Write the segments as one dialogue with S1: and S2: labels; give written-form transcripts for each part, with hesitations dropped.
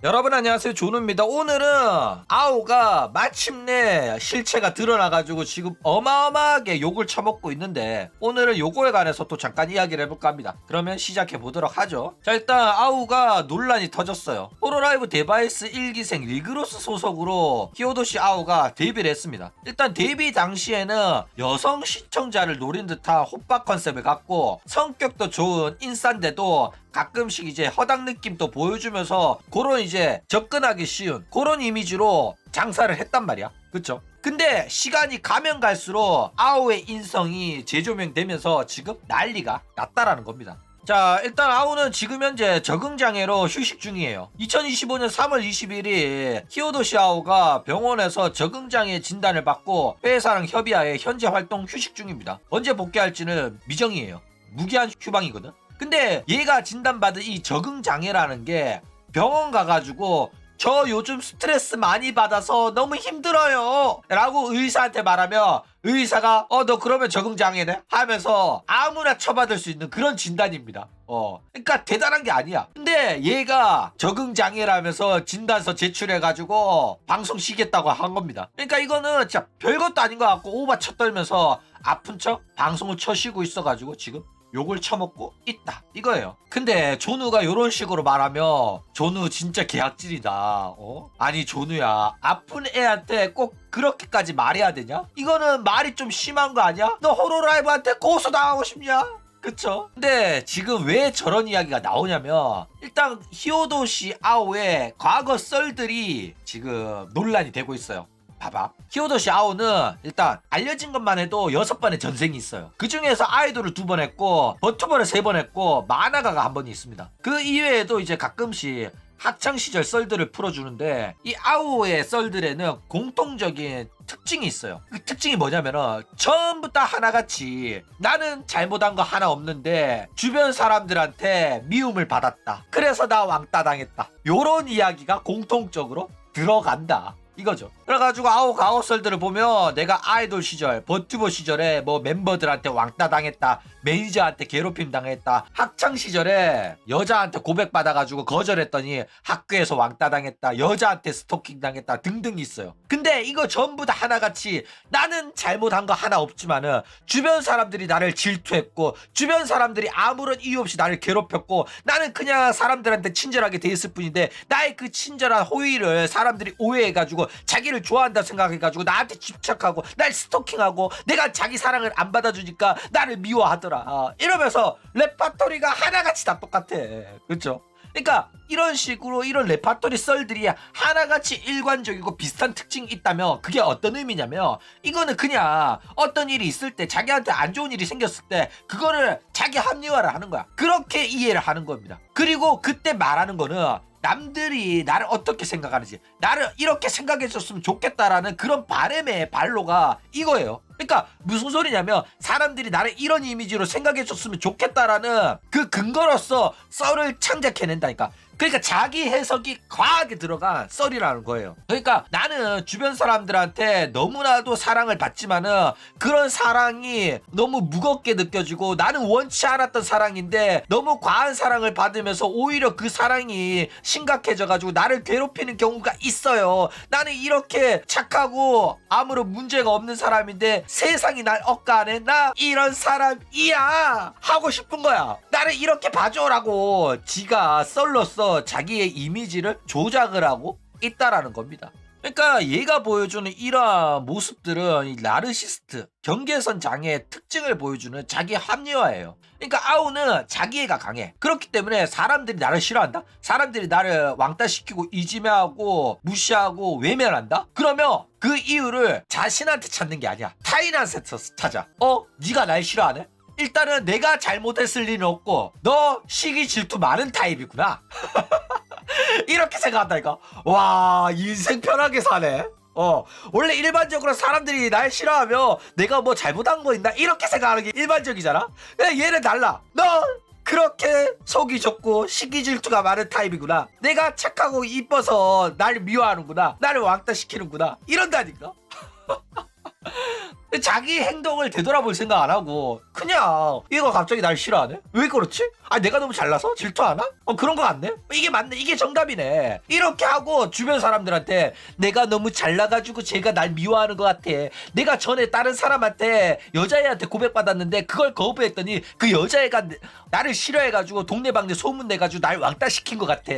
S1: 여러분 안녕하세요, 조누입니다. 오늘은 아오가 마침내 실체가 드러나가지고 지금 어마어마하게 욕을 처먹고 있는데, 오늘은 요거에 관해서 또 잠깐 이야기를 해볼까 합니다. 그러면 시작해 보도록 하죠. 자, 일단 아오가 논란이 터졌어요. 호로라이브 데바이스 1기생 리그로스 소속으로 히오도시 아오가 데뷔를 했습니다. 일단 데뷔 당시에는 여성 시청자를 노린 듯한 호빠 컨셉을 갖고 성격도 좋은 인싸인데도 가끔씩 이제 허당 느낌도 보여주면서 그런 이제 접근하기 쉬운 그런 이미지로 장사를 했단 말이야. 그쵸? 근데 시간이 가면 갈수록 아오의 인성이 재조명되면서 지금 난리가 났다라는 겁니다. 자, 일단 아오는 지금 현재 적응장애로 휴식 중이에요. 2025년 3월 21일 히오도시 아오가 병원에서 적응장애 진단을 받고 회사랑 협의하에 현재 활동 휴식 중입니다. 언제 복귀할지는 미정이에요. 무기한 휴방이거든. 근데 얘가 진단받은 이 적응장애라는 게 병원 가가지고 저 요즘 스트레스 많이 받아서 너무 힘들어요 라고 의사한테 말하면 의사가 너 그러면 적응장애네? 하면서 아무나 처받을 수 있는 그런 진단입니다. 그러니까 대단한 게 아니야. 근데 얘가 적응장애라면서 진단서 제출해가지고 방송 쉬겠다고 한 겁니다. 그러니까 이거는 진짜 별것도 아닌 것 같고 오바 쳤떨면서 아픈 척 방송을 쳐쉬고 있어가지고 지금 욕을 처먹고 있다 이거예요. 근데 조누가 이런 식으로 말하면 조누 진짜 개악질이다. 아니 조누야, 아픈 애한테 꼭 그렇게까지 말해야 되냐? 이거는 말이 좀 심한 거 아니야? 너 호로라이브한테 고소당하고 싶냐? 그쵸? 근데 지금 왜 저런 이야기가 나오냐면, 일단 히오도시 아오의 과거 썰들이 지금 논란이 되고 있어요. 봐봐, 히오도시 아오는 일단 알려진 것만 해도 6번의 전생이 있어요. 그 중에서 아이돌을 2번 했고 버튜버를 3번 했고 만화가가 1번이 있습니다. 그 이외에도 이제 가끔씩 학창시절 썰들을 풀어주는데, 이 아오의 썰들에는 공통적인 특징이 있어요. 그 특징이 뭐냐면은 전부 다 하나같이 나는 잘못한 거 하나 없는데 주변 사람들한테 미움을 받았다, 그래서 나 왕따 당했다, 요런 이야기가 공통적으로 들어간다 이거죠. 그래가지고 아오 과거 썰들을 보면 내가 아이돌 시절, 버튜버 시절에 뭐 멤버들한테 왕따 당했다, 매니저한테 괴롭힘 당했다, 학창 시절에 여자한테 고백받아가지고 거절했더니 학교에서 왕따 당했다, 여자한테 스토킹 당했다 등등 있어요. 근데 이거 전부 다 하나같이 나는 잘못한 거 하나 없지만은 주변 사람들이 나를 질투했고 주변 사람들이 아무런 이유 없이 나를 괴롭혔고 나는 그냥 사람들한테 친절하게 돼 있을 뿐인데 나의 그 친절한 호의를 사람들이 오해해가지고 자기를 좋아한다 생각해가지고 나한테 집착하고 날 스토킹하고 내가 자기 사랑을 안 받아주니까 나를 미워하더라. 이러면서 레파토리가 하나같이 다 똑같아. 그렇죠? 그러니까 이런 식으로 이런 레파토리 썰들이 하나같이 일관적이고 비슷한 특징이 있다면 그게 어떤 의미냐면, 이거는 그냥 어떤 일이 있을 때, 자기한테 안 좋은 일이 생겼을 때 그거를 자기 합리화를 하는 거야. 그렇게 이해를 하는 겁니다. 그리고 그때 말하는 거는 남들이 나를 어떻게 생각하는지, 나를 이렇게 생각해줬으면 좋겠다라는 그런 바람의 발로가 이거예요. 그러니까 무슨 소리냐면 사람들이 나를 이런 이미지로 생각해줬으면 좋겠다라는 그 근거로서 썰을 창작해낸다니까. 그러니까 자기 해석이 과하게 들어간 썰이라는 거예요. 그러니까 나는 주변 사람들한테 너무나도 사랑을 받지만은 그런 사랑이 너무 무겁게 느껴지고 나는 원치 않았던 사랑인데 너무 과한 사랑을 받으면서 오히려 그 사랑이 심각해져가지고 나를 괴롭히는 경우가 있어요. 나는 이렇게 착하고 아무런 문제가 없는 사람인데 세상이 날 억까하네. 나 이런 사람이야 하고 싶은 거야. 나를 이렇게 봐줘라고 지가 썰로서 자기의 이미지를 조작을 하고 있다라는 겁니다. 그러니까 얘가 보여주는 이러한 모습들은 이 나르시스트, 경계선 장애의 특징을 보여주는 자기 합리화예요. 그러니까 아오는 자기애가 강해. 그렇기 때문에 사람들이 나를 싫어한다? 사람들이 나를 왕따시키고 이지매하고 무시하고 외면한다? 그러면 그 이유를 자신한테 찾는 게 아니야. 타인한테 찾아. 네가 날 싫어하네? 일단은 내가 잘못했을 리는 없고 너 시기 질투 많은 타입이구나. 이렇게 생각한다니까. 와, 인생 편하게 사네. 원래 일반적으로 사람들이 날 싫어하면 내가 뭐 잘못한 거 있나 이렇게 생각하는 게 일반적이잖아. 근데 얘는 달라. 너 그렇게 속이 좁고 시기 질투가 많은 타입이구나. 내가 착하고 이뻐서 날 미워하는구나. 나를 왕따시키는구나. 이런다니까. 자기 행동을 되돌아볼 생각 안 하고 그냥 얘가 갑자기 날 싫어하네? 왜 그렇지? 아 내가 너무 잘나서? 질투하나? 그런 거 같네? 이게 맞네, 이게 정답이네. 이렇게 하고 주변 사람들한테 내가 너무 잘나가지고 제가 날 미워하는 것 같아, 내가 전에 다른 사람한테 여자애한테 고백받았는데 그걸 거부했더니 그 여자애가 나를 싫어해가지고 동네방네 소문내가지고 날 왕따시킨 것 같아,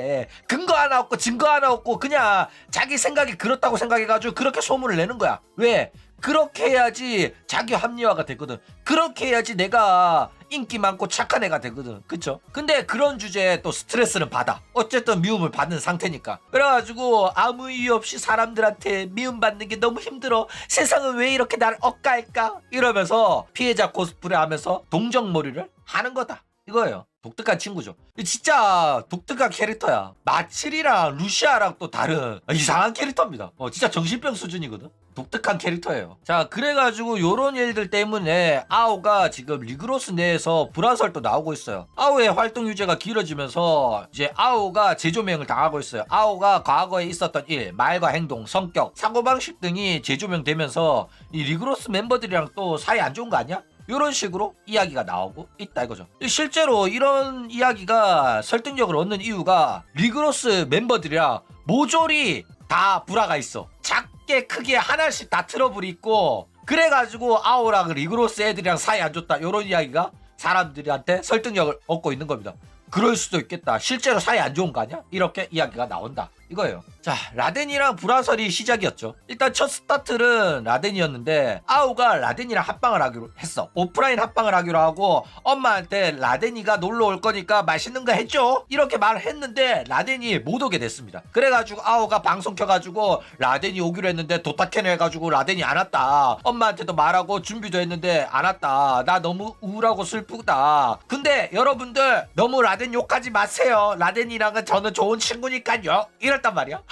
S1: 근거 하나 없고 증거 하나 없고 그냥 자기 생각이 그렇다고 생각해가지고 그렇게 소문을 내는 거야. 왜? 그렇게 해야지 자기 합리화가 되거든. 그렇게 해야지 내가 인기 많고 착한 애가 되거든. 그쵸? 근데 그런 주제에 또 스트레스는 받아. 어쨌든 미움을 받는 상태니까. 그래가지고 아무 이유 없이 사람들한테 미움받는 게 너무 힘들어, 세상은 왜 이렇게 날 억까할까, 이러면서 피해자 코스프레 하면서 동정몰이를 하는 거다 이거예요. 독특한 친구죠. 진짜 독특한 캐릭터야. 마칠이랑 루시아랑 또 다른 이상한 캐릭터입니다. 진짜 정신병 수준이거든. 독특한 캐릭터예요. 자, 그래가지고 요런 일들 때문에 아오가 지금 리그로스 내에서 불화설도 나오고 있어요. 아오의 활동 유죄가 길어지면서 이제 아오가 재조명을 당하고 있어요. 아오가 과거에 있었던 일, 말과 행동, 성격, 사고방식 등이 재조명되면서 이 리그로스 멤버들이랑 또 사이 안 좋은 거 아니야? 이런 식으로 이야기가 나오고 있다 이거죠. 실제로 이런 이야기가 설득력을 얻는 이유가 리그로스 멤버들이랑 모조리 다 불화가 있어. 작게 크게 하나씩 다 트러블이 있고, 그래가지고 아오랑 리그로스 애들이랑 사이 안 좋다 이런 이야기가 사람들한테 설득력을 얻고 있는 겁니다. 그럴 수도 있겠다, 실제로 사이 안 좋은 거 아니야? 이렇게 이야기가 나온다 이거예요. 자, 라덴이랑 불화설이 시작이었죠. 일단 첫 스타트는 라덴이었는데 아오가 라덴이랑 합방을 하기로 했어. 오프라인 합방을 하기로 하고 엄마한테 라덴이가 놀러 올 거니까 맛있는 거 해줘 이렇게 말을 했는데 라덴이 못 오게 됐습니다. 그래가지고 아오가 방송 켜가지고 라덴이 오기로 했는데 도타캔을 해가지고 라덴이 안 왔다, 엄마한테도 말하고 준비도 했는데 안 왔다, 나 너무 우울하고 슬프다. 근데 여러분들 너무 라덴 욕하지 마세요, 라덴이랑은 저는 좋은 친구니까요, 이랬단 말이야.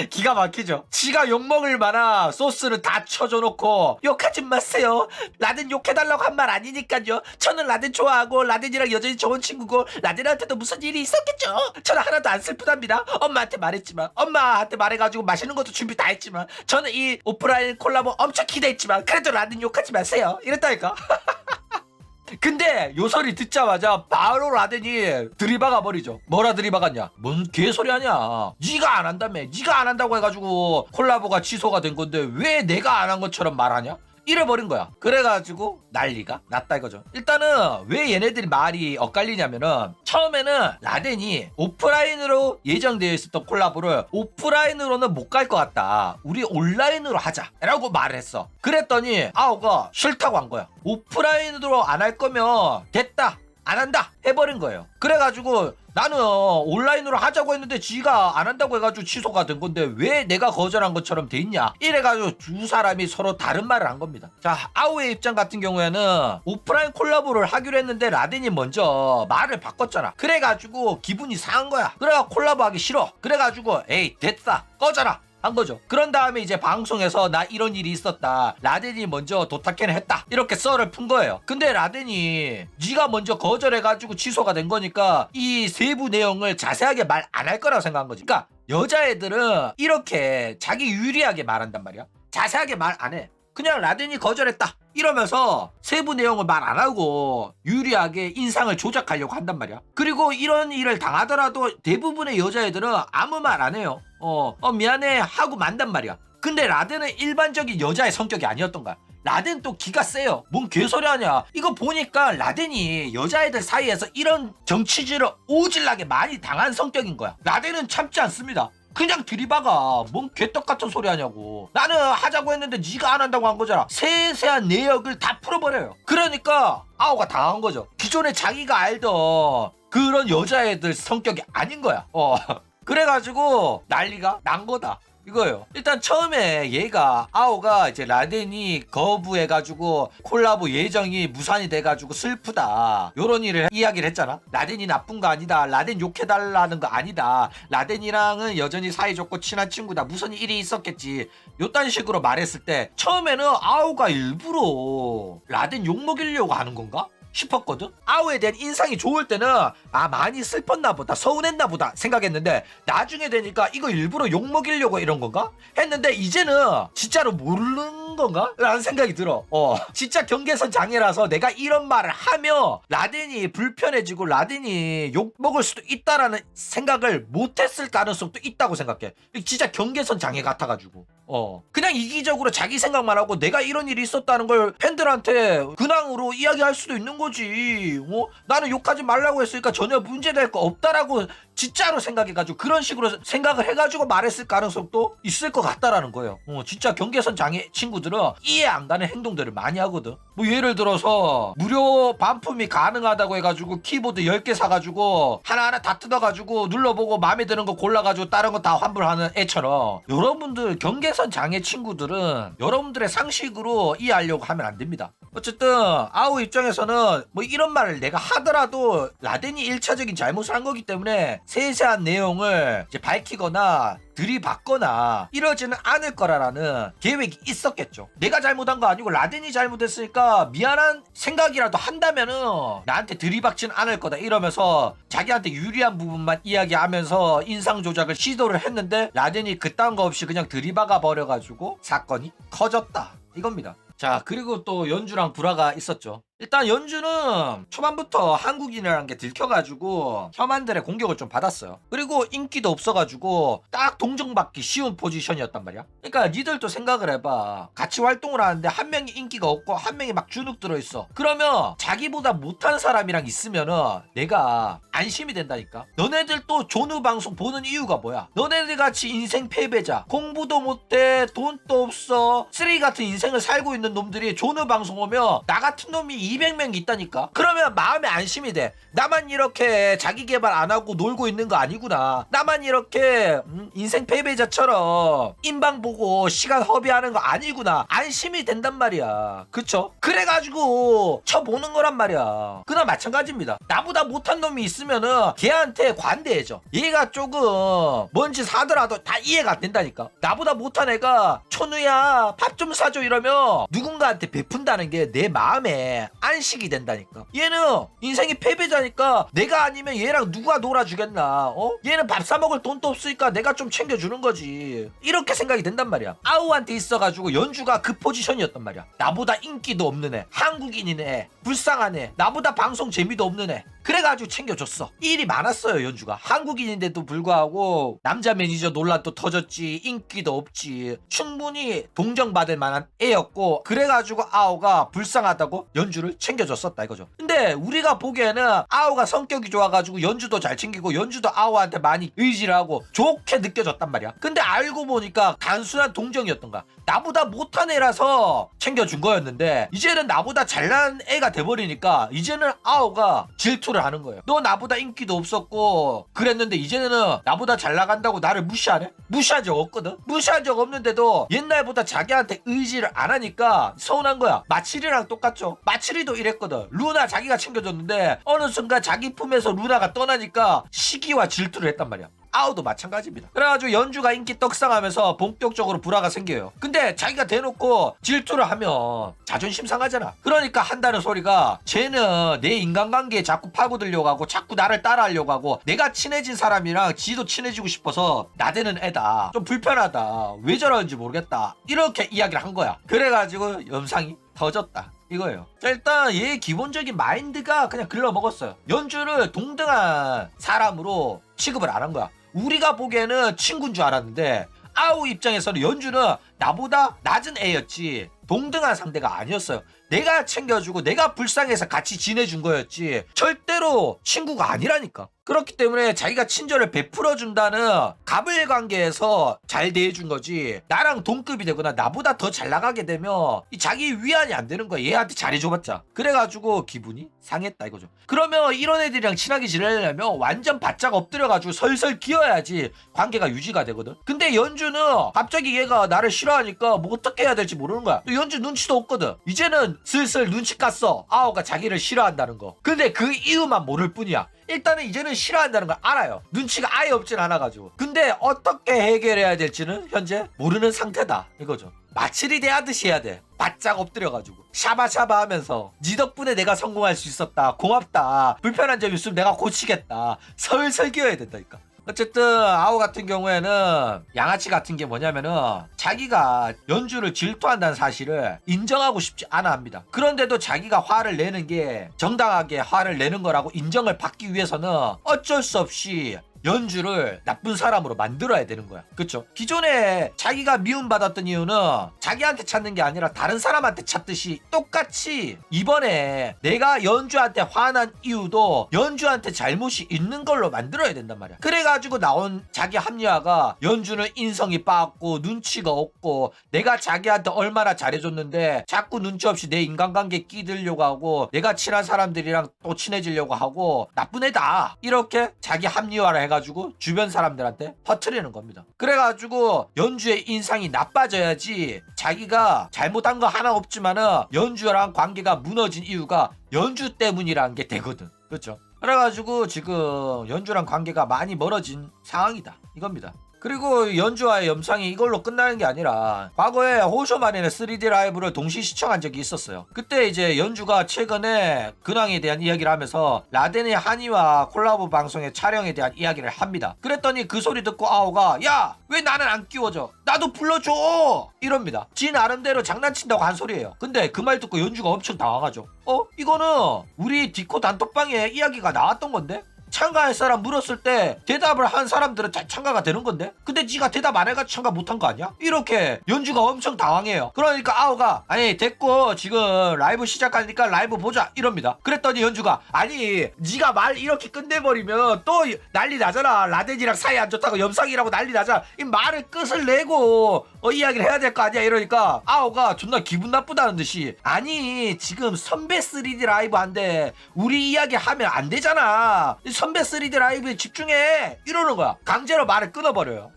S1: 기가 막히죠. 지가 욕먹을 만한 소스를 다 쳐줘놓고 욕하지 마세요, 라덴 욕해달라고 한 말 아니니까요, 저는 라덴 좋아하고 라덴이랑 여전히 좋은 친구고 라덴한테도 무슨 일이 있었겠죠, 저는 하나도 안 슬프답니다, 엄마한테 말했지만, 엄마한테 말해가지고 맛있는 것도 준비 다 했지만, 저는 이 오프라인 콜라보 엄청 기대했지만 그래도 라덴 욕하지 마세요 이랬다니까. 근데 요 소리 듣자마자 바로 라덴이 들이박아 버리죠. 뭐라 들이박았냐? 뭔 개소리 하냐, 니가 안 한다며, 니가 안 한다고 해가지고 콜라보가 취소가 된 건데 왜 내가 안 한 것처럼 말하냐, 이래버린 거야. 그래가지고 난리가 났다 이거죠. 일단은 왜 얘네들이 말이 엇갈리냐면은, 처음에는 라덴이 오프라인으로 예정되어 있었던 콜라보를 오프라인으로는 못 갈 것 같다, 우리 온라인으로 하자 라고 말을 했어. 그랬더니 아오가 싫다고 한 거야. 오프라인으로 안 할 거면 됐다, 안 한다 해버린 거예요. 그래가지고 나는 온라인으로 하자고 했는데 지가 안 한다고 해가지고 취소가 된 건데 왜 내가 거절한 것처럼 돼 있냐, 이래가지고 두 사람이 서로 다른 말을 한 겁니다. 자, 아오의 입장 같은 경우에는 오프라인 콜라보를 하기로 했는데 라덴이 먼저 말을 바꿨잖아. 그래가지고 기분이 상한 거야. 그래가 콜라보 하기 싫어. 그래가지고 에이 됐다 꺼져라 한 거죠. 그런 다음에 이제 방송에서 나 이런 일이 있었다, 라덴이 먼저 도타켄을 했다, 이렇게 썰을 푼 거예요. 근데 라덴이 네가 먼저 거절해가지고 취소가 된 거니까 이 세부 내용을 자세하게 말 안 할 거라고 생각한 거지. 그러니까 여자애들은 이렇게 자기 유리하게 말한단 말이야. 자세하게 말 안 해. 그냥 라덴이 거절했다 이러면서 세부 내용을 말 안 하고 유리하게 인상을 조작하려고 한단 말이야. 그리고 이런 일을 당하더라도 대부분의 여자애들은 아무 말 안 해요. 미안해 하고 만단 말이야. 근데 라덴은 일반적인 여자의 성격이 아니었던 거야. 라덴 또 기가 세요. 뭔 개소리 하냐. 이거 보니까 라덴이 여자애들 사이에서 이런 정치질을 오질나게 많이 당한 성격인 거야. 라덴은 참지 않습니다. 그냥 들이박아. 뭔 개떡 같은 소리 하냐고. 나는 하자고 했는데 네가 안 한다고 한 거잖아. 세세한 내역을 다 풀어버려요. 그러니까 아오가 당한 거죠. 기존에 자기가 알던 그런 여자애들 성격이 아닌 거야. 그래가지고 난리가 난 거다 이거예요. 일단 처음에 얘가 아오가 이제 라덴이 거부해가지고 콜라보 예정이 무산이 돼가지고 슬프다 요런 일을 이야기를 했잖아. 라덴이 나쁜 거 아니다, 라덴 욕해달라는 거 아니다, 라덴이랑은 여전히 사이좋고 친한 친구다, 무슨 일이 있었겠지 요딴 식으로 말했을 때 처음에는 아오가 일부러 라덴 욕먹이려고 하는 건가? 싶었거든. 아우에 대한 인상이 좋을 때는 많이 슬펐나 보다, 서운했나 보다 생각했는데 나중에 되니까 이거 일부러 욕먹이려고 이런 건가 했는데 이제는 진짜로 모르는 건가? 라는 생각이 들어. 진짜 경계선 장애라서 내가 이런 말을 하면 라덴이 불편해지고 라덴이 욕먹을 수도 있다라는 생각을 못했을 가능성도 있다고 생각해. 진짜 경계선 장애 같아가지고 그냥 이기적으로 자기 생각만 하고 내가 이런 일이 있었다는 걸 팬들한테 근황으로 이야기할 수도 있는 거지. 나는 욕하지 말라고 했으니까 전혀 문제될 거 없다라고 진짜로 생각해가지고 그런 식으로 생각을 해가지고 말했을 가능성도 있을 것 같다라는 거예요. 진짜 경계선 장애 친구들은 이해 안 가는 행동들을 많이 하거든. 뭐 예를 들어서 무료 반품이 가능하다고 해가지고 키보드 10개 사가지고 하나하나 다 뜯어가지고 눌러보고 마음에 드는 거 골라가지고 다른 거 다 환불하는 애처럼 여러분들 경계선 장애 친구들은 여러분들의 상식으로 이해하려고 하면 안 됩니다. 어쨌든 아우 입장에서는 뭐 이런 말을 내가 하더라도 라덴이 1차적인 잘못을 한 거기 때문에 세세한 내용을 이제 밝히거나 들이받거나 이러지는 않을 거라는 계획이 있었겠죠. 내가 잘못한 거 아니고 라덴이 잘못했으니까 미안한 생각이라도 한다면은 나한테 들이박진 않을 거다 이러면서 자기한테 유리한 부분만 이야기하면서 인상 조작을 시도를 했는데 라덴이 그딴 거 없이 그냥 들이박아 버려가지고 사건이 커졌다 이겁니다. 자, 그리고 또 연주랑 불화가 있었죠. 일단 연주는 초반부터 한국인이라는 게 들켜가지고 혐한들의 공격을 좀 받았어요. 그리고 인기도 없어가지고 딱 동정받기 쉬운 포지션이었단 말이야. 그러니까 니들도 생각을 해봐. 같이 활동을 하는데 한 명이 인기가 없고 한 명이 막 주눅 들어있어. 그러면 자기보다 못한 사람이랑 있으면은 내가 안심이 된다니까. 너네들 또 존우 방송 보는 이유가 뭐야? 너네들 같이 인생 패배자, 공부도 못해, 돈도 없어, 쓰레기 같은 인생을 살고 있는 놈들이 존우 방송 오면 나 같은 놈이 200명 있다니까. 그러면 마음에 안심이 돼. 나만 이렇게 자기 개발 안 하고 놀고 있는 거 아니구나. 나만 이렇게 인생 패배자처럼 인방 보고 시간 허비하는 거 아니구나. 안심이 된단 말이야. 그쵸? 그래가지고 쳐보는 거란 말이야. 그나 마찬가지입니다. 나보다 못한 놈이 있으면은 걔한테 관대해져. 얘가 조금 뭔지 사더라도 다 이해가 된다니까. 나보다 못한 애가 천우야 밥 좀 사줘 이러면 누군가한테 베푼다는 게 내 마음에 안식이 된다니까. 얘는 인생이 패배자니까 내가 아니면 얘랑 누가 놀아주겠나. 얘는 밥 사 먹을 돈도 없으니까 내가 좀 챙겨주는 거지. 이렇게 생각이 된단 말이야. 아우한테 있어가지고 연주가 그 포지션이었단 말이야. 나보다 인기도 없는 애, 한국인인 애, 불쌍한 애, 나보다 방송 재미도 없는 애. 그래가지고 챙겨줬어. 일이 많았어요 연주가. 한국인인데도 불구하고 남자 매니저 논란도 터졌지, 인기도 없지. 충분히 동정받을 만한 애였고 그래가지고 아우가 불쌍하다고 연주를 챙겨줬었다 이거죠. 근데 우리가 보기에는 아우가 성격이 좋아가지고 연주도 잘 챙기고 연주도 아우한테 많이 의지를 하고 좋게 느껴졌단 말이야. 근데 알고 보니까 단순한 동정이었던 거야. 나보다 못한 애라서 챙겨준 거였는데 이제는 나보다 잘난 애가 돼버리니까 이제는 아우가 질투를 하는 거예요. 너 나보다 인기도 없었고 그랬는데 이제는 나보다 잘 나간다고 나를 무시하네? 무시한 적 없거든? 무시한 적 없는데도 옛날보다 자기한테 의지를 안 하니까 서운한 거야. 마치리랑 똑같죠. 마치리도 이랬거든. 루나 자기가 챙겨줬는데 어느 순간 자기 품에서 루나가 떠나니까 시기와 질투를 했단 말이야. 아우도 마찬가지입니다. 그래가지고 연주가 인기 떡상하면서 본격적으로 불화가 생겨요. 근데 자기가 대놓고 질투를 하면 자존심 상하잖아. 그러니까 한다는 소리가 쟤는 내 인간관계에 자꾸 파고들려고 하고 자꾸 나를 따라하려고 하고 내가 친해진 사람이랑 지도 친해지고 싶어서 나대는 애다. 좀 불편하다. 왜 저러는지 모르겠다. 이렇게 이야기를 한 거야. 그래가지고 영상이 터졌다. 이거예요. 자, 일단 얘의 기본적인 마인드가 그냥 글러먹었어요. 연주를 동등한 사람으로 취급을 안 한 거야. 우리가 보기에는 친구인 줄 알았는데 아우 입장에서는 연주는 나보다 낮은 애였지 동등한 상대가 아니었어요. 내가 챙겨주고 내가 불쌍해서 같이 지내준 거였지 절대로 친구가 아니라니까. 그렇기 때문에 자기가 친절을 베풀어준다는 갑을 관계에서 잘 대해준 거지 나랑 동급이 되거나 나보다 더 잘 나가게 되면 이 자기 위안이 안 되는 거야. 얘한테 잘해줘봤자. 그래가지고 기분이 상했다 이거죠. 그러면 이런 애들이랑 친하게 지내려면 완전 바짝 엎드려가지고 설설 기어야지 관계가 유지가 되거든. 근데 연주는 갑자기 얘가 나를 싫어하니까 뭐 어떻게 해야 될지 모르는 거야. 연주 눈치도 없거든. 이제는 슬슬 눈치 깠어. 아오가 자기를 싫어한다는 거. 근데 그 이유만 모를 뿐이야. 일단은 이제는 싫어한다는 걸 알아요. 눈치가 아예 없진 않아가지고. 근데 어떻게 해결해야 될지는 현재 모르는 상태다 이거죠. 마칠이 대하듯이 해야 돼. 바짝 엎드려가지고 샤바샤바 하면서 니 덕분에 내가 성공할 수 있었다, 고맙다, 불편한 점 있으면 내가 고치겠다, 설설 기어야 된다니까. 어쨌든 아오 같은 경우에는 양아치 같은 게 뭐냐면은 자기가 연주를 질투한다는 사실을 인정하고 싶지 않아 합니다. 그런데도 자기가 화를 내는 게 정당하게 화를 내는 거라고 인정을 받기 위해서는 어쩔 수 없이 연주를 나쁜 사람으로 만들어야 되는 거야. 그쵸? 기존에 자기가 미움받았던 이유는 자기한테 찾는 게 아니라 다른 사람한테 찾듯이 똑같이 이번에 내가 연주한테 화난 이유도 연주한테 잘못이 있는 걸로 만들어야 된단 말이야. 그래가지고 나온 자기 합리화가 연주는 인성이 빠졌고 눈치가 없고 내가 자기한테 얼마나 잘해줬는데 자꾸 눈치 없이 내 인간관계에 끼들려고 하고 내가 친한 사람들이랑 또 친해지려고 하고 나쁜 애다, 이렇게 자기 합리화를 해가지고 주변 사람들한테 퍼뜨리는 겁니다. 그래가지고 연주의 인상이 나빠져야지 자기가 잘못한 거 하나 없지만은 연주랑 관계가 무너진 이유가 연주 때문이라는 게 되거든. 그렇죠? 그래가지고 지금 연주랑 관계가 많이 멀어진 상황이다 이겁니다. 그리고 연주와의 염상이 이걸로 끝나는 게 아니라 과거에 호쇼마린의 3D 라이브를 동시 시청한 적이 있었어요. 그때 이제 연주가 최근에 근황에 대한 이야기를 하면서 라덴의 한이와 콜라보 방송의 촬영에 대한 이야기를 합니다. 그랬더니 그 소리 듣고 아오가 야, 왜 나는 안 끼워져? 나도 불러줘! 이럽니다. 지 나름대로 장난친다고 한 소리예요. 근데 그 말 듣고 연주가 엄청 당황하죠. 이거는 우리 디코 단톡방에 이야기가 나왔던 건데? 참가할 사람 물었을 때 대답을 한 사람들은 참가가 되는 건데, 근데 지가 대답 안 해가지고 참가 못한 거 아니야? 이렇게 연주가 엄청 당황해요. 그러니까 아오가 아니 됐고 지금 라이브 시작하니까 라이브 보자 이럽니다. 그랬더니 연주가 아니 니가 말 이렇게 끝내버리면 또 난리 나잖아. 라덴이랑 사이 안 좋다고 염상이라고 난리 나잖아. 이 말을 끝을 내고 이야기를 해야 될 거 아니야. 이러니까 아오가 존나 기분 나쁘다는 듯이 아니 지금 선배 3D 라이브 한데 우리 이야기 하면 안 되잖아. 선배 3D 라이브에 집중해 이러는 거야. 강제로 말을 끊어버려요.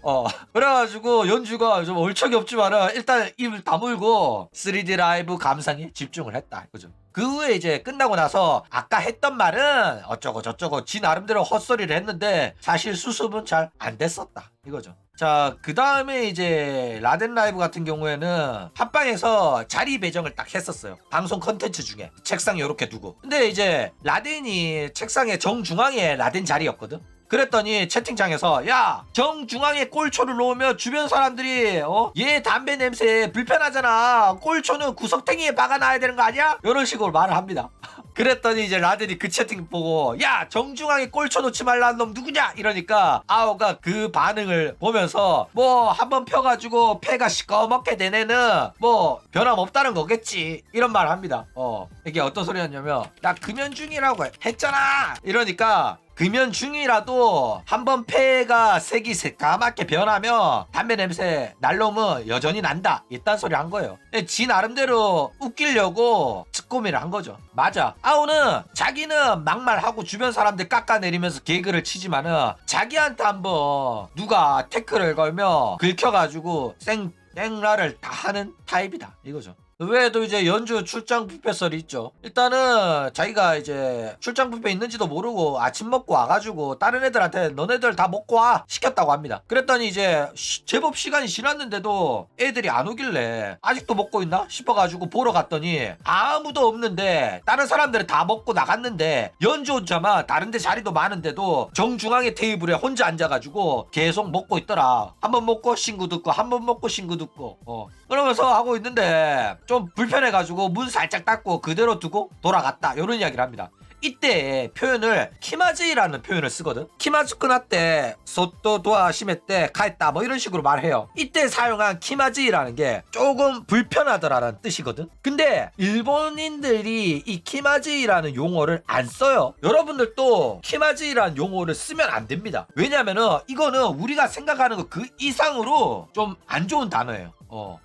S1: 그래가지고 연주가 좀 얼척이 없지만은 일단 입을 다물고 3D 라이브 감상에 집중을 했다 그죠. 그 후에 이제 끝나고 나서 아까 했던 말은 어쩌고 저쩌고 지 나름대로 헛소리를 했는데 사실 수습은 잘 안 됐었다 이거죠. 자, 그 다음에 이제 라덴 라이브 같은 경우에는 합방에서 자리 배정을 딱 했었어요. 방송 컨텐츠 중에 책상 요렇게 두고. 근데 이제 라덴이 책상의 정중앙에 라덴 자리였거든. 그랬더니 채팅창에서 야, 정중앙에 꼴초를 놓으면 주변 사람들이 얘 담배 냄새 불편하잖아, 꼴초는 구석탱이에 박아놔야 되는 거 아니야? 이런 식으로 말을 합니다. 그랬더니 이제 라덴이 그 채팅 보고 야, 정중앙에 꼴초 놓지 말라는 놈 누구냐 이러니까 아오가 그 반응을 보면서 뭐 한번 펴가지고 폐가 시꺼멓게 된 애는 뭐 변함없다는 거겠지 이런 말을 합니다. 이게 어떤 소리였냐면 나 금연 중이라고 했잖아 이러니까 금연 중이라도 한번 폐가 색이 새까맣게 변하면 담배 냄새 날 놈은 여전히 난다 이딴 소리 한 거예요. 지 나름대로 웃기려고 츠꼬미를 한 거죠. 맞아, 아오는 자기는 막말하고 주변 사람들 깎아내리면서 개그를 치지만은 자기한테 한번 누가 태클을 걸면 긁혀가지고 땡라를 다 하는 타입이다 이거죠. 그 외에도 이제 연주 출장 뷔페 썰이 있죠. 일단은 자기가 이제 출장 뷔페 있는지도 모르고 아침 먹고 와가지고 다른 애들한테 너네들 다 먹고 와 시켰다고 합니다. 그랬더니 이제 제법 시간이 지났는데도 애들이 안 오길래 아직도 먹고 있나 싶어가지고 보러 갔더니 아무도 없는데 다른 사람들은 다 먹고 나갔는데 연주 혼자만 다른 데 자리도 많은데도 정중앙의 테이블에 혼자 앉아가지고 계속 먹고 있더라. 한 번 먹고 신구 듣고 한 번 먹고 신구 듣고 그러면서 하고 있는데 좀 불편해가지고 문 살짝 닫고 그대로 두고 돌아갔다 이런 이야기를 합니다. 이때 표현을 키마즈이라는 표현을 쓰거든. 키마즈쿠나 때 소토 도아 시메 때 가했다 뭐 이런 식으로 말해요. 이때 사용한 키마즈이라는 게 조금 불편하더라라는 뜻이거든. 근데 일본인들이 이 키마즈이라는 용어를 안 써요. 여러분들도 키마즈이라는 용어를 쓰면 안 됩니다. 왜냐면은 이거는 우리가 생각하는 거 그 이상으로 좀 안 좋은 단어예요.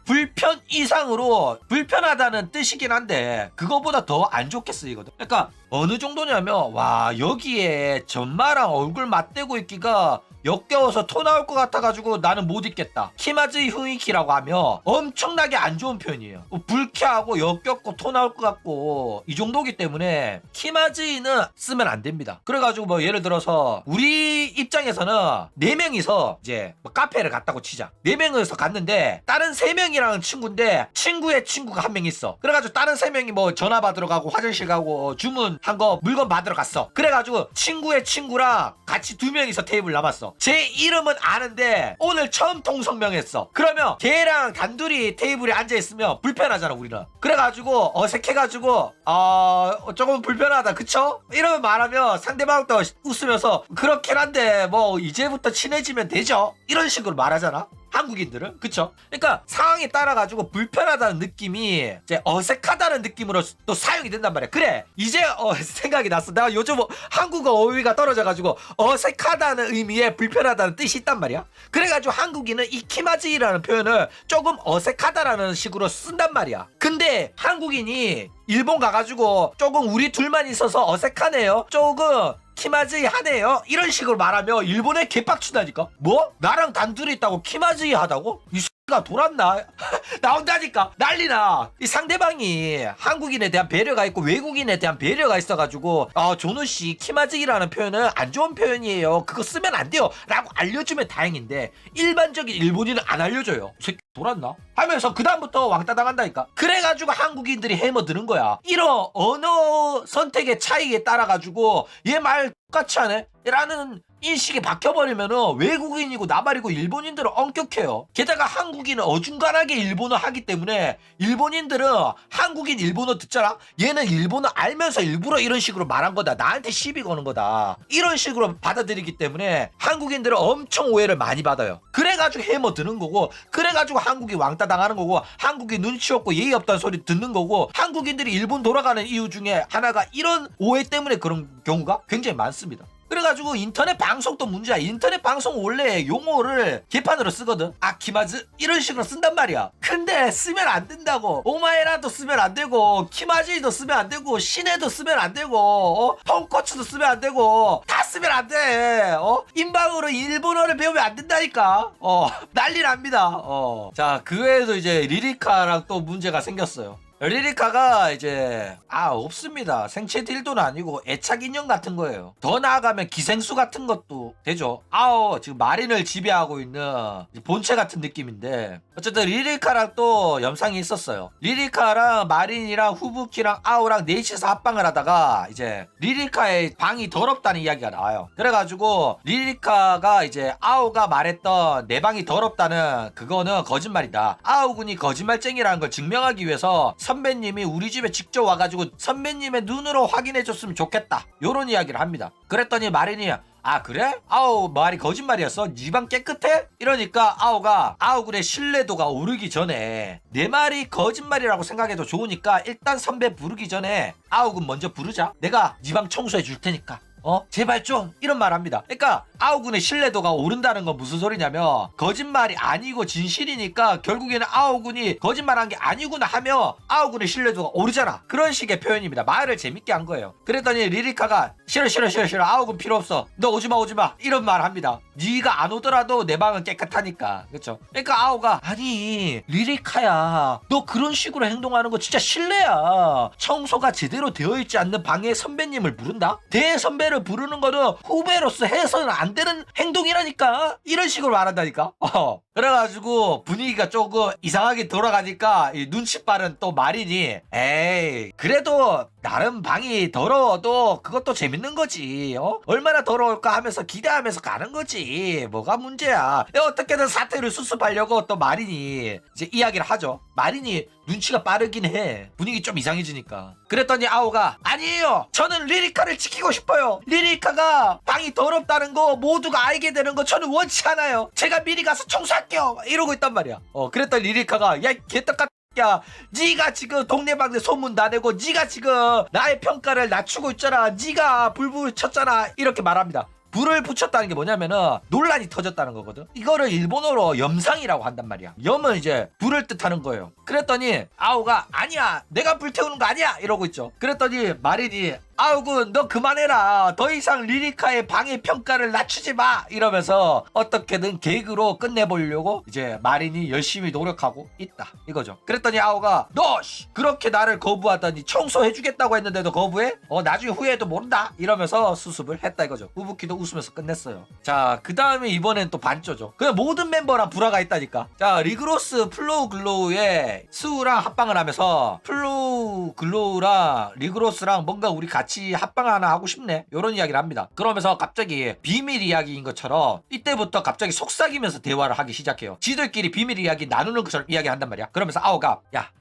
S1: 불편 이상으로 불편하다는 뜻이긴 한데 그거보다 더 안 좋게 쓰이거든. 그러니까 어느 정도냐면 와, 여기에 전마랑 얼굴 맞대고 있기가 역겨워서 토 나올 것 같아가지고 나는 못 입겠다. 키마즈이 후이키라고 하면 엄청나게 안 좋은 표현이에요. 불쾌하고 역겹고 토 나올 것 같고 이 정도기 때문에 키마즈이는 쓰면 안 됩니다. 그래가지고 뭐 예를 들어서 우리 입장에서는 4명이서 이제 뭐 카페를 갔다고 치자. 4명이서 갔는데 다른 3명이랑 친구인데 친구의 친구가 한 명 있어. 그래가지고 다른 3명이 뭐 전화 받으러 가고 화장실 가고 주문한 거 물건 받으러 갔어. 그래가지고 친구의 친구랑 같이 2명이서 테이블 남았어. 제 이름은 아는데 오늘 처음 통성명했어. 그러면 걔랑 단둘이 테이블에 앉아있으면 불편하잖아 우리는. 그래가지고 어색해가지고 조금 불편하다 그쵸? 이러면 말하면 상대방도 웃으면서 그렇긴 한데 뭐 이제부터 친해지면 되죠? 이런 식으로 말하잖아 한국인들은. 그쵸? 그러니까 상황에 따라 가지고 불편하다는 느낌이 이제 어색하다는 느낌으로 또 사용이 된단 말이야. 그래 이제 생각이 났어. 내가 요즘 한국어 어휘가 떨어져 가지고 어색하다는 의미의 불편하다는 뜻이 있단 말이야. 그래가지고 한국인은 이 키마즈이라는 표현을 조금 어색하다라는 식으로 쓴단 말이야. 근데 한국인이 일본 가가지고 조금 우리 둘만 있어서 어색하네요, 조금 키마즈이 하네요, 이런 식으로 말하면 일본에 개빡치다니까. 뭐? 나랑 단둘이 있다고 키마즈이 하다고? 이 X가 돌았나? 나온다니까. 난리나. 이 상대방이 한국인에 대한 배려가 있고 외국인에 대한 배려가 있어가지고 조누씨 키마즈이라는 표현은 안 좋은 표현이에요, 그거 쓰면 안 돼요 라고 알려주면 다행인데 일반적인 일본인은 안 알려줘요. 이 새끼 돌았나? 하면서 그 다음부터 왕따 당한다니까. 그래가지고 한국인들이 해머드는 거야. 이런 언어 선택의 차이에 따라가지고 얘 말 똑같이 하네? 라는 인식이 박혀버리면은 외국인이고 나발이고 일본인들은 엄격해요. 게다가 한국인은 어중간하게 일본어 하기 때문에 일본인들은 한국인 일본어 듣잖아? 얘는 일본어 알면서 일부러 이런 식으로 말한 거다, 나한테 시비 거는 거다, 이런 식으로 받아들이기 때문에 한국인들은 엄청 오해를 많이 받아요. 그래가지고 해머드는 거고, 그래가지고 한국이 왕따 당하는 거고, 한국이 눈치 없고 예의 없다는 소리 듣는 거고, 한국인들이 일본 돌아가는 이유 중에 하나가 이런 오해 때문에 그런 경우가 굉장히 많습니다. 그래가지고 인터넷 방송도 문제야. 인터넷 방송 원래 용어를 개판으로 쓰거든. 키마즈 이런 식으로 쓴단 말이야. 근데 쓰면 안 된다고. 오마에라도 쓰면 안 되고, 키마즈도 쓰면 안 되고, 시네도 쓰면 안 되고, 펑코츠도 쓰면 안 되고, 다 쓰면 안 돼. 인방으로 일본어를 배우면 안 된다니까. 난리 납니다. 자, 그 외에도 이제 리리카랑 또 문제가 생겼어요. 리리카가 이제 없습니다. 생체 딜도는 아니고 애착 인형 같은 거예요. 더 나아가면 기생수 같은 것도 되죠. 지금 마린을 지배하고 있는 본체 같은 느낌인데, 어쨌든 리리카랑 또 영상이 있었어요. 리리카랑 마린이랑 후부키랑 아오랑 넷이서 합방을 하다가 이제 리리카의 방이 더럽다는 이야기가 나와요. 그래가지고 리리카가 이제 아오가 말했던 내 방이 더럽다는 그거는 거짓말이다, 아오군이 거짓말쟁이라는 걸 증명하기 위해서 선배님이 우리 집에 직접 와가지고 선배님의 눈으로 확인해줬으면 좋겠다, 요런 이야기를 합니다. 그랬더니 마린이 그래? 말이 거짓말이었어? 네 방 깨끗해? 이러니까 아오군의 신뢰도가 오르기 전에 내 말이 거짓말이라고 생각해도 좋으니까 일단 선배 부르기 전에 아오군 먼저 부르자, 내가 네 방 청소해 줄 테니까 제발 좀, 이런 말 합니다. 그러니까 아오군의 신뢰도가 오른다는 건 무슨 소리냐면 거짓말이 아니고 진실이니까 결국에는 아오군이 거짓말한 게 아니구나 하면 아오군의 신뢰도가 오르잖아, 그런 식의 표현입니다. 말을 재밌게 한 거예요. 그랬더니 리리카가 싫어 아오군 필요 없어, 너 오지마 이런 말 합니다. 네가 안 오더라도 내 방은 깨끗하니까. 그쵸? 그러니까 아오가 아니 리리카야, 너 그런 식으로 행동하는 거 진짜 실례야. 청소가 제대로 되어 있지 않는 방에 선배님을 부른다? 대선배를 부르는 거는 후배로서 해서는 안 되는 행동이라니까, 이런 식으로 말한다니까. 그래가지고 분위기가 조금 이상하게 돌아가니까 이 눈치 빠른 또 마린이 에이 그래도 나름 방이 더러워도 그것도 재밌는 거지, 얼마나 더러울까 하면서 기대하면서 가는 거지, 뭐가 문제야. 어떻게든 사태를 수습하려고 또 마린이 이제 이야기를 하죠. 마린이 눈치가 빠르긴 해, 분위기 좀 이상해지니까. 그랬더니 아오가 아니에요, 저는 리리카를 지키고 싶어요. 리리카가 방이 더럽다는 거 모두가 알게 되는 거 저는 원치 않아요. 제가 미리 가서 청소할게요, 이러고 있단 말이야. 그랬더니 리리카가 야 개떡같 야, 네가 지금 동네방네 소문 다 내고 네가 지금 나의 평가를 낮추고 있잖아, 네가 불 붙였잖아, 이렇게 말합니다. 불을 붙였다는 게 뭐냐면은 논란이 터졌다는 거거든. 이거를 일본어로 염상이라고 한단 말이야. 염은 이제 불을 뜻하는 거예요. 그랬더니 아오가 아니야, 내가 불태우는 거 아니야, 이러고 있죠. 그랬더니 마린이 아우군 너 그만해라. 더 이상 리리카의 방해 평가를 낮추지 마. 이러면서 어떻게든 개그로 끝내보려고 이제 마린이 열심히 노력하고 있다 이거죠. 그랬더니 아우가 너 그렇게 나를 거부하더니 청소해주겠다고 했는데도 거부해? 나중에 후회해도 모른다 이러면서 수습을 했다 이거죠. 우부키도 웃으면서 끝냈어요. 자, 그 다음에 이번엔 또 반조죠. 그냥 모든 멤버랑 불화가 있다니까. 자, 리그로스 플로우 글로우에 스우랑 합방을 하면서 플로우 글로우랑 리그로스랑 뭔가 우리 같이 합방 하나 하고 싶네 요런 이야기를 합니다. 그러면서 갑자기 비밀 이야기인 것처럼 이때부터 갑자기 속삭이면서 대화를 하기 시작해요. 지들끼리 비밀 이야기 나누는 것처럼 이야기한단 말이야. 그러면서 아오가 야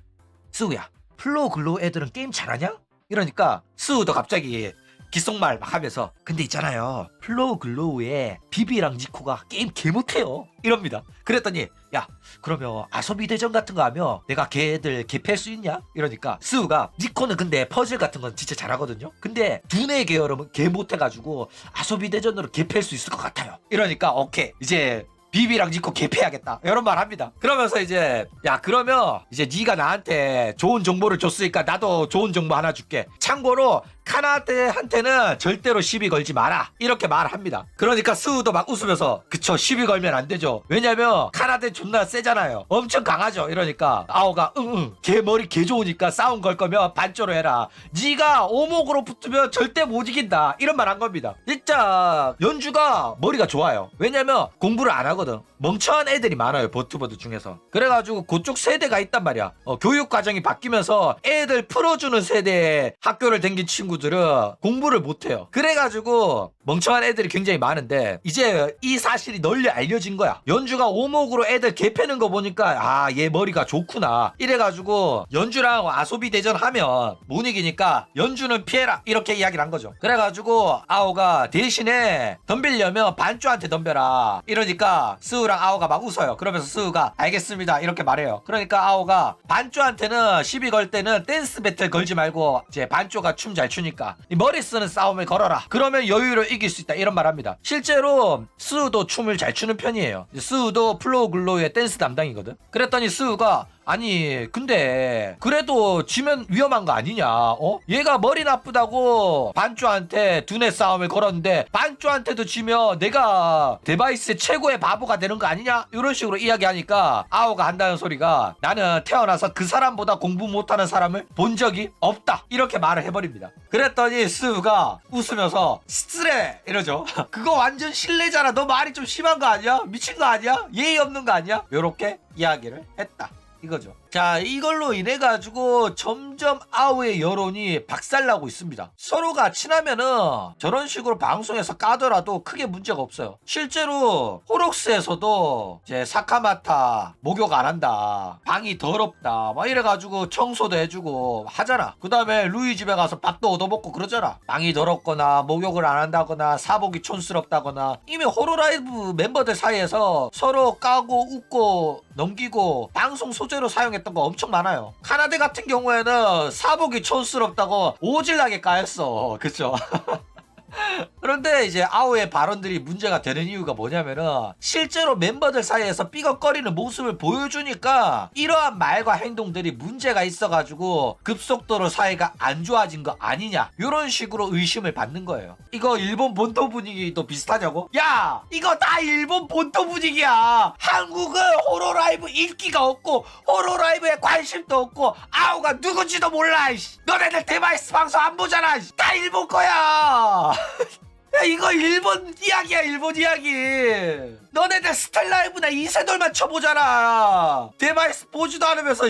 S1: 스우야 플로우 글로우 애들은 게임 잘하냐? 이러니까 스우도 갑자기 귓속말 막 하면서 근데 있잖아요 플로우 글로우에 비비랑 니코가 게임 개 못해요 이럽니다. 그랬더니 야 그러면 아소비 대전 같은 거 하면 내가 걔들 개패할 수 있냐? 이러니까 스우가 니코는 근데 퍼즐 같은 건 진짜 잘하거든요. 근데 두뇌 계열은 개 못해가지고 아소비 대전으로 개패할 수 있을 것 같아요. 이러니까 오케이 이제 비비랑 니코 개패야겠다 이런 말 합니다. 그러면서 이제 야 그러면 이제 네가 나한테 좋은 정보를 줬으니까 나도 좋은 정보 하나 줄게. 참고로 카나데한테는 절대로 시비 걸지 마라 이렇게 말합니다. 그러니까 스우도 막 웃으면서 그쵸 시비 걸면 안 되죠. 왜냐면 카나데 존나 세잖아요. 엄청 강하죠. 이러니까 아오가 응응 걔 머리 개 좋으니까 싸움 걸 거면 반조로 해라. 네가 오목으로 붙으면 절대 못 이긴다 이런 말 한 겁니다. 진짜 연주가 머리가 좋아요. 왜냐면 공부를 안 하거든. 멍청한 애들이 많아요. 버투버드 중에서. 그래가지고 그쪽 세대가 있단 말이야. 교육 과정이 바뀌면서 애들 풀어주는 세대에 학교를 다닌 친구들은 공부를 못해요. 그래가지고 멍청한 애들이 굉장히 많은데 이제 이 사실이 널리 알려진 거야. 연주가 오목으로 애들 개 패는 거 보니까 아 얘 머리가 좋구나 이래가지고 연주랑 아소비 대전 하면 못 이기니까 연주는 피해라 이렇게 이야기를 한 거죠. 그래가지고 아오가 대신에 덤비려면 반주한테 덤벼라 이러니까 스우랑 아오가 막 웃어요. 그러면서 스우가 알겠습니다 이렇게 말해요. 그러니까 아오가 반주한테는 시비 걸 때는 댄스 배틀 걸지 말고 이제 반주가 춤 잘 추니까 머리 쓰는 싸움을 걸어라. 그러면 여유로 이길 수 있다 이런 말 합니다. 실제로 스우도 춤을 잘 추는 편이에요. 스우도 플로우 글로우의 댄스 담당이거든. 그랬더니 스우가 아니 근데 그래도 지면 위험한 거 아니냐? 얘가 머리 나쁘다고 반주한테 두뇌 싸움을 걸었는데 반주한테도 지면 내가 데바이스의 최고의 바보가 되는 거 아니냐? 이런 식으로 이야기하니까 아오가 한다는 소리가 나는 태어나서 그 사람보다 공부 못하는 사람을 본 적이 없다 이렇게 말을 해버립니다. 그랬더니 스우가 웃으면서失礼 이러죠. 그거 완전 실례잖아. 너 말이 좀 심한 거 아니야? 미친 거 아니야? 예의 없는 거 아니야? 요렇게 이야기를 했다 이거죠. 자 이걸로 인해 가지고 점점 아오의 여론이 박살나고 있습니다. 서로가 친하면은 저런 식으로 방송에서 까더라도 크게 문제가 없어요. 실제로 호록스에서도 이제 사카마타 목욕 안 한다 방이 더럽다 막 이래가지고 청소도 해주고 하잖아. 그 다음에 루이 집에 가서 밥도 얻어먹고 그러잖아. 방이 더럽거나 목욕을 안 한다거나 사복이 촌스럽다거나 이미 호로라이브 멤버들 사이에서 서로 까고 웃고 넘기고 방송 소재로 사용했던 거 엄청 많아요. 카나데 같은 경우에는 사복이 촌스럽다고 오질나게 까였어. 그쵸? 그런데 이제 아오의 발언들이 문제가 되는 이유가 뭐냐면은 실제로 멤버들 사이에서 삐걱거리는 모습을 보여주니까 이러한 말과 행동들이 문제가 있어가지고 급속도로 사이가 안 좋아진 거 아니냐 이런 식으로 의심을 받는 거예요. 이거 일본 본토 분위기도 비슷하냐고? 야 이거 다 일본 본토 분위기야. 한국은 호로라이브 인기가 없고 호로라이브에 관심도 없고 아오가 누군지도 몰라. 너네들 데바이스 방송 안 보잖아. 다 일본 거야. 야 이거 일본 이야기야. 일본 이야기. 너네들 스텔라이브나 이세돌만 쳐보잖아. 데바이스 보지도 않으면서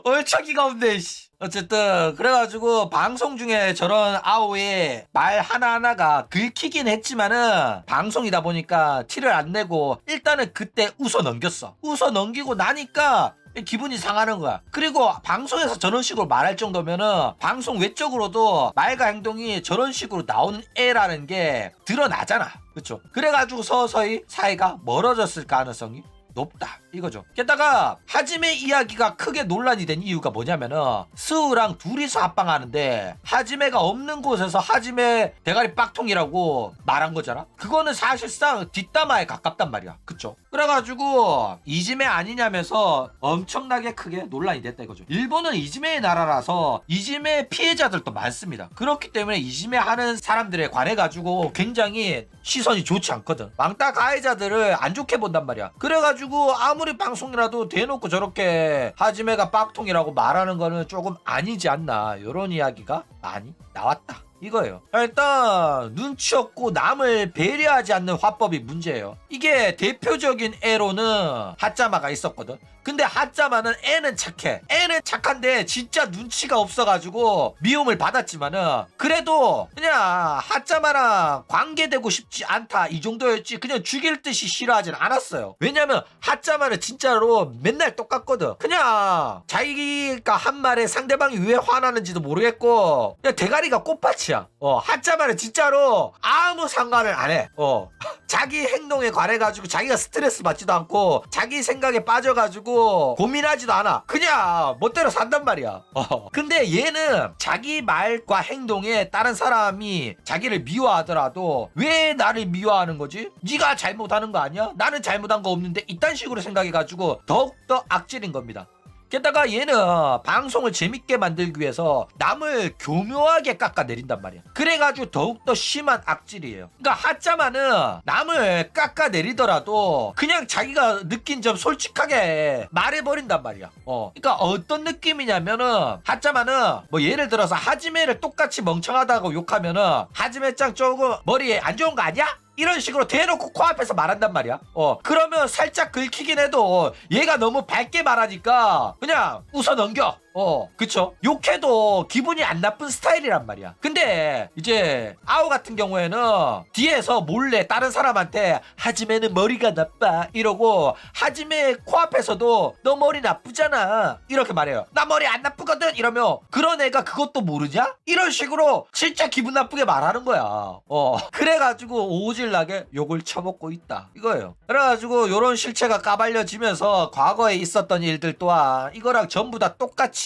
S1: 얼척이가 없네. 어쨌든 그래가지고 방송 중에 저런 아오의 말 하나하나가 긁히긴 했지만은 방송이다 보니까 티를 안 내고 일단은 그때 웃어 넘겼어. 웃어 넘기고 나니까 기분이 상하는 거야. 그리고 방송에서 저런 식으로 말할 정도면은 방송 외적으로도 말과 행동이 저런 식으로 나온 애라는 게 드러나잖아. 그쵸? 그래가지고 서서히 사이가 멀어졌을 가능성이 높다 이거죠. 게다가 하지메 이야기가 크게 논란이 된 이유가 뭐냐면은 스우랑 둘이서 합방하는데 하지메가 없는 곳에서 하지메 대가리 빡통이라고 말한 거잖아. 그거는 사실상 뒷담화에 가깝단 말이야. 그쵸? 그래가지고 이지메 아니냐면서 엄청나게 크게 논란이 됐다 이거죠. 일본은 이지메의 나라라서 이지메 피해자들도 많습니다. 그렇기 때문에 이지메 하는 사람들에 관해가지고 굉장히 시선이 좋지 않거든. 왕따 가해자들을 안 좋게 본단 말이야. 그래가지고 아무리 방송이라도 대놓고 저렇게 하지메가 빡통이라고 말하는 거는 조금 아니지 않나, 이런 이야기가 많이 나왔다 이거예요. 일단 눈치 없고 남을 배려하지 않는 화법이 문제예요. 이게 대표적인 애로는 하짜마가 있었거든. 근데 하짜마는 애는 착해. 애는 착한데 진짜 눈치가 없어가지고 미움을 받았지만은 그래도 그냥 하짜마랑 관계되고 싶지 않다 이 정도였지 그냥 죽일 듯이 싫어하진 않았어요. 왜냐면 하짜마는 진짜로 맨날 똑같거든. 그냥 자기가 한 말에 상대방이 왜 화나는지도 모르겠고 그냥 대가리가 꽃밭이야. 하짜마는 진짜로 아무 상관을 안 해. 자기 행동에 관해가지고 자기가 스트레스 받지도 않고 자기 생각에 빠져가지고 고민하지도 않아. 그냥 멋대로 산단 말이야. 근데 얘는 자기 말과 행동에 다른 사람이 자기를 미워하더라도 왜 나를 미워하는 거지? 네가 잘못하는 거 아니야? 나는 잘못한 거 없는데 이딴 식으로 생각해가지고 더욱더 악질인 겁니다. 게다가 얘는 방송을 재밌게 만들기 위해서 남을 교묘하게 깎아내린단 말이야. 그래가지고 더욱더 심한 악질이에요. 그러니까 하짜마는 남을 깎아내리더라도 그냥 자기가 느낀 점 솔직하게 말해버린단 말이야. 그러니까 어떤 느낌이냐면은 하짜마는 뭐 예를 들어서 하지메를 똑같이 멍청하다고 욕하면은 하지메짱 조금 머리에 안 좋은 거 아니야? 이런 식으로 대놓고 코앞에서 말한단 말이야. 그러면 살짝 긁히긴 해도 얘가 너무 밝게 말하니까 그냥 웃어 넘겨. 그쵸? 욕해도 기분이 안 나쁜 스타일이란 말이야. 근데 이제 아오 같은 경우에는 뒤에서 몰래 다른 사람한테 하지메는 머리가 나빠 이러고 하지메 코앞에서도 너 머리 나쁘잖아 이렇게 말해요. 나 머리 안 나쁘거든 이러면 그런 애가 그것도 모르냐? 이런 식으로 진짜 기분 나쁘게 말하는 거야. 그래가지고 오질나게 욕을 쳐먹고 있다 이거예요. 그래가지고 요런 실체가 까발려지면서 과거에 있었던 일들 또한 이거랑 전부 다 똑같이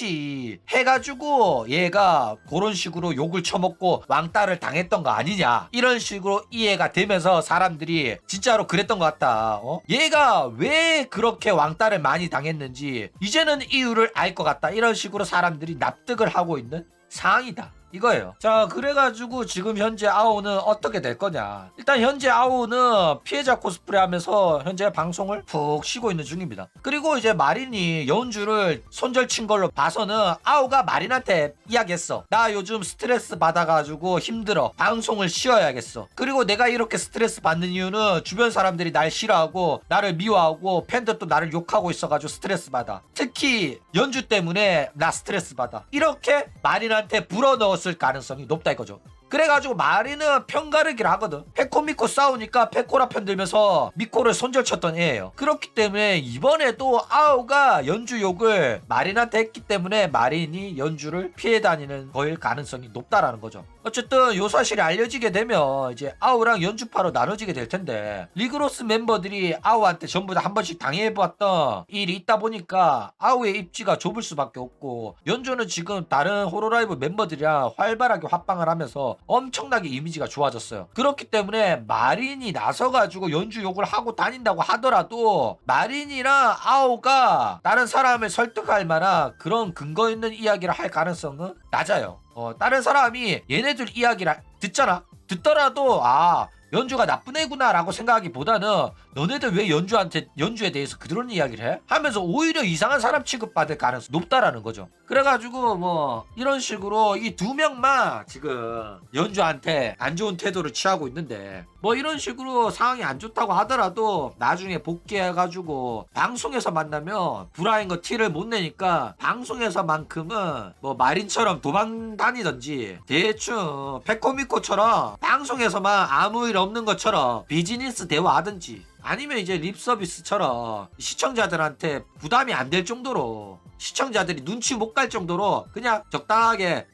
S1: 해가지고 얘가 그런 식으로 욕을 쳐먹고 왕따를 당했던 거 아니냐 이런 식으로 이해가 되면서 사람들이 진짜로 그랬던 것 같다. 얘가 왜 그렇게 왕따를 많이 당했는지 이제는 이유를 알 것 같다 이런 식으로 사람들이 납득을 하고 있는 상황이다 이거예요. 자, 그래가지고 지금 현재 아오는 어떻게 될 거냐. 일단 현재 아오는 피해자 코스프레 하면서 현재 방송을 푹 쉬고 있는 중입니다. 그리고 이제 마린이 연주를 손절친 걸로 봐서는 아오가 마린한테 이야기했어. 나 요즘 스트레스 받아가지고 힘들어. 방송을 쉬어야겠어. 그리고 내가 이렇게 스트레스 받는 이유는 주변 사람들이 날 싫어하고 나를 미워하고 팬들도 나를 욕하고 있어가지고 스트레스 받아. 특히 연주 때문에 나 스트레스 받아. 이렇게 마린한테 불어넣었을 가능성이 높다 이거죠. 그래가지고 마리는 편가르기를 하거든. 페코 미코 싸우니까 페코라 편들면서 미코를 손절쳤던 애예요. 그렇기 때문에 이번에도 아오가 연주 욕을 마린한테 했기 때문에 마린이 연주를 피해 다니는 거일 가능성이 높다라는 거죠. 어쨌든 요 사실이 알려지게 되면 이제 아오랑 연주파로 나눠지게 될 텐데 리그로스 멤버들이 아오한테 전부 다 한 번씩 당해봤던 일이 있다 보니까 아오의 입지가 좁을 수밖에 없고 연주는 지금 다른 호로라이브 멤버들이랑 활발하게 합방을 하면서 엄청나게 이미지가 좋아졌어요. 그렇기 때문에 마린이 나서가지고 연주 욕을 하고 다닌다고 하더라도 마린이랑 아오가 다른 사람을 설득할 만한 그런 근거 있는 이야기를 할 가능성은 낮아요. 다른 사람이 얘네들 이야기를 듣더라도 연주가 나쁜 애구나 라고 생각하기보다는 너네들 왜 연주에 대해서 그런 이야기를 해? 하면서 오히려 이상한 사람 취급받을 가능성이 높다라는 거죠. 그래가지고 뭐 이런 식으로 이 두 명만 지금 연주한테 안 좋은 태도를 취하고 있는데 뭐 이런 식으로 상황이 안 좋다고 하더라도 나중에 복귀해가지고 방송에서 만나면 불화인 거 티를 못 내니까 방송에서만큼은 뭐 마린처럼 도망 다니던지 대충 페코미코처럼 방송에서만 아무 일 없는 것처럼 비즈니스 대화하든지 아니면 이제 립서비스처럼 시청자들한테 부담이 안 될 정도로 시청자들이 눈치 못 갈 정도로 그냥 적당하게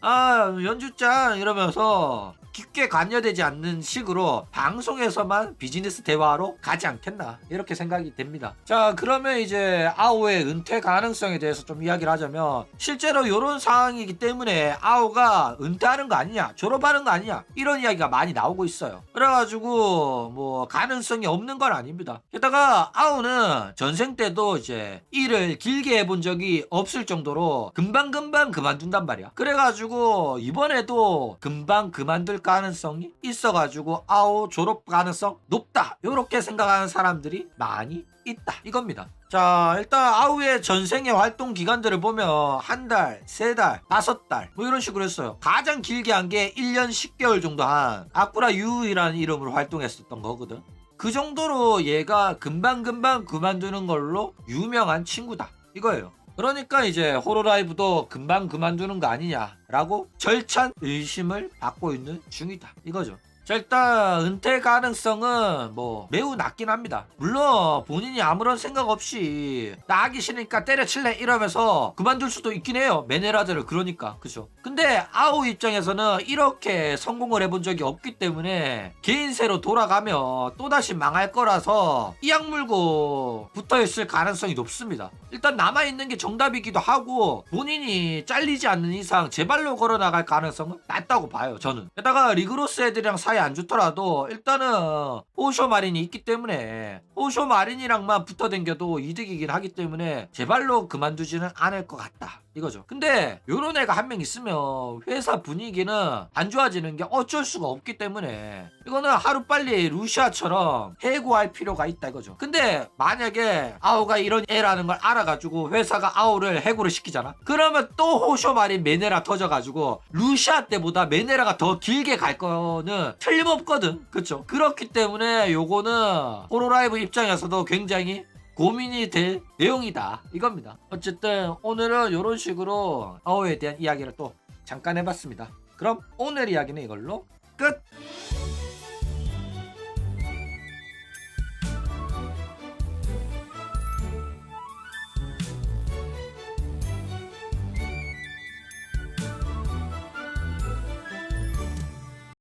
S1: 연주짱 이러면서 깊게 관여되지 않는 식으로 방송에서만 비즈니스 대화로 가지 않겠나 이렇게 생각이 됩니다. 자, 그러면 이제 아오의 은퇴 가능성에 대해서 좀 이야기를 하자면 실제로 이런 상황이기 때문에 아오가 은퇴하는 거 아니냐, 졸업하는 거 아니냐 이런 이야기가 많이 나오고 있어요. 그래가지고 뭐 가능성이 없는 건 아닙니다. 게다가 아오는 전생 때도 이제 일을 길게 해본 적이 없을 정도로 금방금방 그만둔단 말이야. 그래가지고 이번에도 금방 그만둘 가능성이 있어가지고 아오 졸업 가능성 높다 이렇게 생각하는 사람들이 많이 있다 이겁니다. 자, 일단 아우의 전생의 활동 기간들을 보면 한 달, 세 달, 5달 뭐 이런 식으로 했어요. 가장 길게 한 게 1년 10개월 정도 한 아쿠라 유이라는 이름으로 활동했었던 거거든. 그 정도로 얘가 금방금방 그만두는 걸로 유명한 친구다 이거예요. 그러니까 이제 호로라이브도 금방 그만두는 거 아니냐라고 절찬 의심을 받고 있는 중이다 이거죠. 자, 일단 은퇴 가능성은 뭐 매우 낮긴 합니다. 물론 본인이 아무런 생각 없이 나 하기 싫으니까 때려칠래 이러면서 그만둘 수도 있긴 해요. 메네라드를. 그러니까 그죠. 근데 아오 입장에서는 이렇게 성공을 해본 적이 없기 때문에 개인세로 돌아가면 또다시 망할 거라서 이 악물고 붙어있을 가능성이 높습니다. 일단 남아있는 게 정답이기도 하고 본인이 잘리지 않는 이상 제발로 걸어나갈 가능성은 낮다고 봐요 저는. 게다가 리그로스 애들이랑 사이 안 좋더라도 일단은 호쇼 마린이 있기 때문에 호쇼 마린이랑만 붙어 댕겨도 이득이긴 하기 때문에 제발로 그만두지는 않을 것 같다 이거죠. 근데 요런 애가 한 명 있으면 회사 분위기는 안 좋아지는 게 어쩔 수가 없기 때문에 이거는 하루빨리 루시아처럼 해고할 필요가 있다 이거죠. 근데 만약에 아오가 이런 애라는 걸 알아가지고 회사가 아오를 해고를 시키잖아. 그러면 또 호쇼 마린 메네라 터져가지고 루시아 때보다 메네라가 더 길게 갈 거는 틀림없거든. 그쵸? 그렇기 때문에 요거는 호로라이브 입장에서도 굉장히 고민이 될 내용이다 이겁니다. 어쨌든 오늘은 이런 식으로 아오에 대한 이야기를 또 잠깐 해봤습니다. 그럼 오늘 이야기는 이걸로 끝!